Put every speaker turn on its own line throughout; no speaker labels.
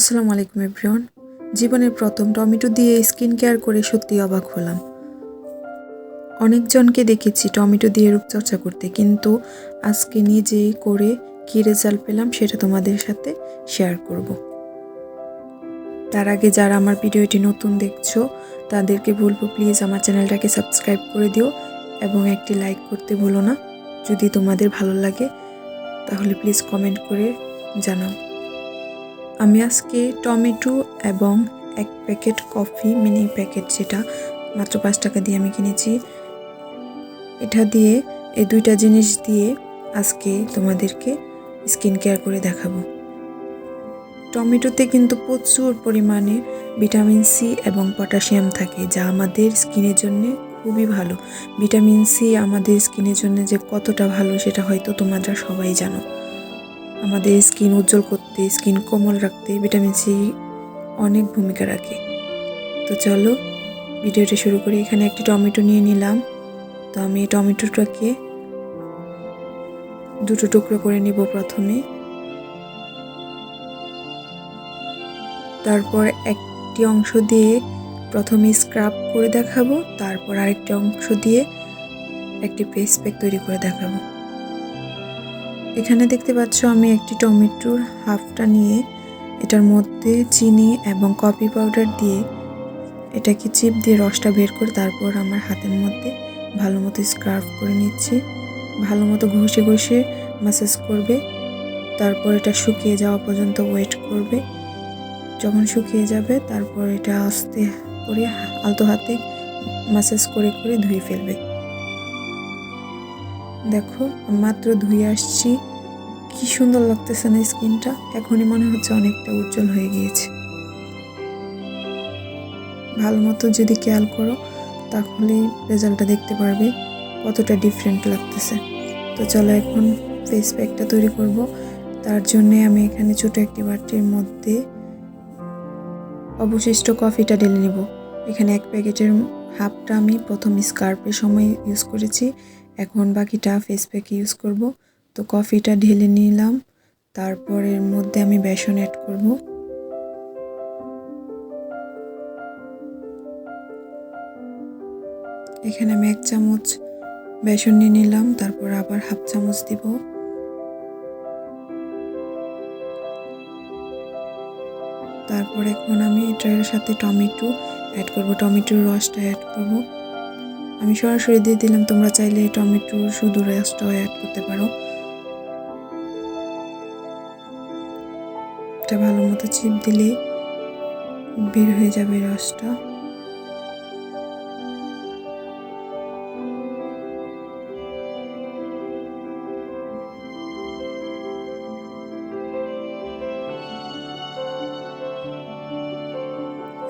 আসসালামু আলাইকুম এভরিওয়ান। জীবনের প্রথম টমেটো দিয়ে স্কিন কেয়ার করে সত্যি অবাক হলাম। অনেকজনকে দেখেছি টমেটো দিয়ে রূপচর্চা করতে, কিন্তু আজকে নিজে করে কী রেজাল্ট পেলাম সেটা তোমাদের সাথে শেয়ার করব। তার আগে যারা আমার ভিডিওটি নতুন দেখছো তাদেরকে বলবো প্লিজ আমার চ্যানেলটাকে সাবস্ক্রাইব করে দিও এবং একটি লাইক করতে ভুলো না। যদি তোমাদের ভালো লাগে তাহলে প্লিজ কমেন্ট করে জানাও। আমি আজকে টমেটো এবং এক প্যাকেট কফি মিনি প্যাকেট, যেটা মাত্র 5 টাকা দিয়ে আমি কিনেছি, এটা দিয়ে এই দুইটা জিনিস দিয়ে আজকে তোমাদেরকে স্কিন কেয়ার করে দেখাবো। টমেটোতে কিন্তু প্রচুর পরিমাণে ভিটামিন সি এবং পটাশিয়াম থাকে, যা আমাদের স্কিনের জন্য খুবই ভালো। ভিটামিন সি আমাদের স্কিনের জন্য যে কতটা ভালো সেটা হয়তো তোমরা সবাই জানো। আমাদের স্কিন উজ্জ্বল করতে, স্কিন কোমল রাখতে ভিটামিন সি অনেক ভূমিকা রাখে। তো চলো ভিডিওটা শুরু করি। এখানে একটি টমেটো নিয়ে নিলাম। তো আমি টমেটোটাকে দুটো টুকরো করে নিব প্রথমে। তারপর একটি অংশ দিয়ে প্রথমে স্ক্রাব করে দেখাবো, তারপর আরেকটি অংশ দিয়ে একটি ফেস প্যাক তৈরি করে দেখাবো। এখানে দেখতে পাচ্ছ আমি একটি টমেটোর হাফটা নিয়ে এটার মধ্যে চিনি এবং কফি পাউডার দিয়ে এটাকে চিপ দিয়ে রসটা বের করে তারপর আমার হাতের মধ্যে ভালো মতো স্ক্রাব করে নিচ্ছি। ভালো মতো ঘষে ঘষে ম্যাসাজ করবে, তারপর এটা শুকিয়ে যাওয়া পর্যন্ত ওয়েট করবে। যখন শুকিয়ে যাবে তারপর এটা আস্তে করে আলতো হাতে ম্যাসাজ করে করে ধুয়ে ফেলবে। দেখো মাত্র ধুয়ে আসছি, কি সুন্দর লাগতেছে না স্কিনটা। এখনই মনে হচ্ছে অনেকটা উজ্জ্বল হয়ে গিয়েছে। ভালো মতো যদি খেয়াল করো তাহলে রেজাল্টটা দেখতে পারবে কতটা ডিফারেন্ট লাগতেছে। তো চলো এখন ফেস প্যাকটা তৈরি করব। তার জন্য আমি এখানে ছোট একটি বাটির মধ্যে অবশিষ্ট কফিটা ঢেলে নেব। এখানে এক প্যাকেটের হাফটা আমি প্রথম স্কার্পের সময় ইউজ করেছি, এখন বাকিটা ফেস প্যাকে ইউজ করব। তো কফিটা ঢেলে নিলাম, তারপর এর মধ্যে আমি বেসন অ্যাড করব। এখানে আমি 1 চামচ বেসন নিয়ে নিলাম, তারপর আবার হাফ চামচ দিব। তারপর এখন আমি এটার সাথে টমেটো অ্যাড করব, টমেটোর রসটা অ্যাড করব। আমি সরাসরি দিয়ে দিলাম, তোমরা চাইলে টমেটোর শুধু রসটাও অ্যাড করতে পারো। এটা ভালো মতো চিপ দিলে বের হয়ে যাবে রসটা।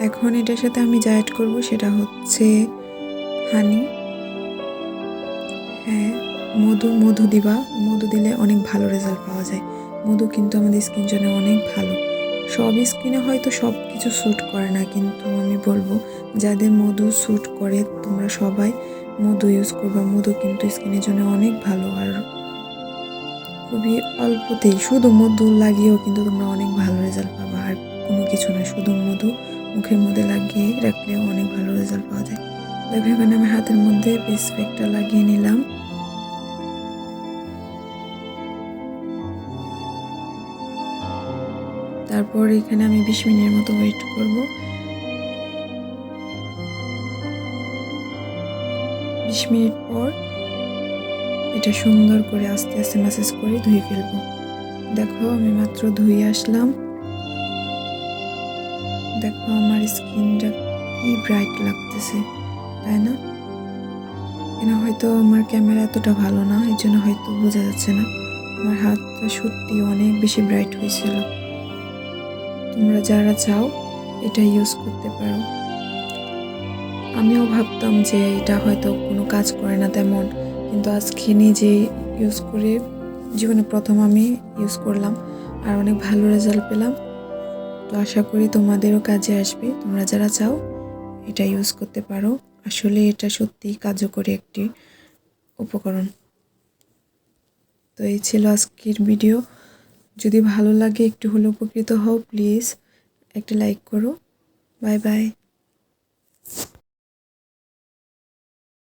এখন এটার সাথে আমি যা অ্যাড করব সেটা হচ্ছে হানি। হ্যাঁ, মধু দিবা। মধু দিলে অনেক ভালো রেজাল্ট পাওয়া যায়। মধু কিন্তু আমাদের স্কিন জন্য অনেক ভালো। সব স্কিনে হয়তো সব কিছু স্যুট করে না, কিন্তু আমি বলবো যাদের মধু স্যুট করে তোমরা সবাই মধু ইউজ করবা। মধু কিন্তু স্কিনের জন্য অনেক ভালো, আর খুবই অল্পতেই শুধু মধু লাগিয়েও কিন্তু তোমরা অনেক ভালো রেজাল্ট পাবা। আর কোনো কিছু না, শুধু মধু মুখের মধ্যে লাগিয়ে রাখলেও অনেক ভালো রেজাল্ট পাওয়া যায়। দেখো এখানে আমি হাতের মধ্যে ফেস প্যাকটা লাগিয়ে নিলাম। তারপর এখানে আমি 20 মিনিটের মতো ওয়েট করব। 20 মিনিট পর এটা সুন্দর করে আস্তে আস্তে ম্যাসাজ করে ধুয়ে ফেলবো। দেখো আমি মাত্র ধুয়ে আসলাম। দেখো আমার স্কিনটা কি ব্রাইট লাগতেছে, তাই না? এখানে হয়তো আমার ক্যামেরা এতটা ভালো না, এর জন্য হয়তো বোঝা যাচ্ছে না। আমার হাতটা সত্যি অনেক বেশি ব্রাইট হয়েছিল। তোমরা যারা চাও এটা ইউজ করতে পারো। আমিও ভাবতাম যে এটা হয়তো কোনো কাজ করে না তেমন, কিন্তু আজকে নিজে ইউজ করে জীবনে প্রথম আমি ইউজ করলাম আর অনেক ভালো রেজাল্ট পেলাম। তো আশা করি তোমাদেরও কাজে আসবে। তোমরা যারা চাও এটা ইউজ করতে পারো। আসলে এটা সত্যিই কার্যকরী একটি উপকরণ। তো এই ছিল আজকের ভিডিও। যদি ভালো লাগে, একটু হলে উপকৃত হও প্লিজ একটা লাইক করো। Bye bye.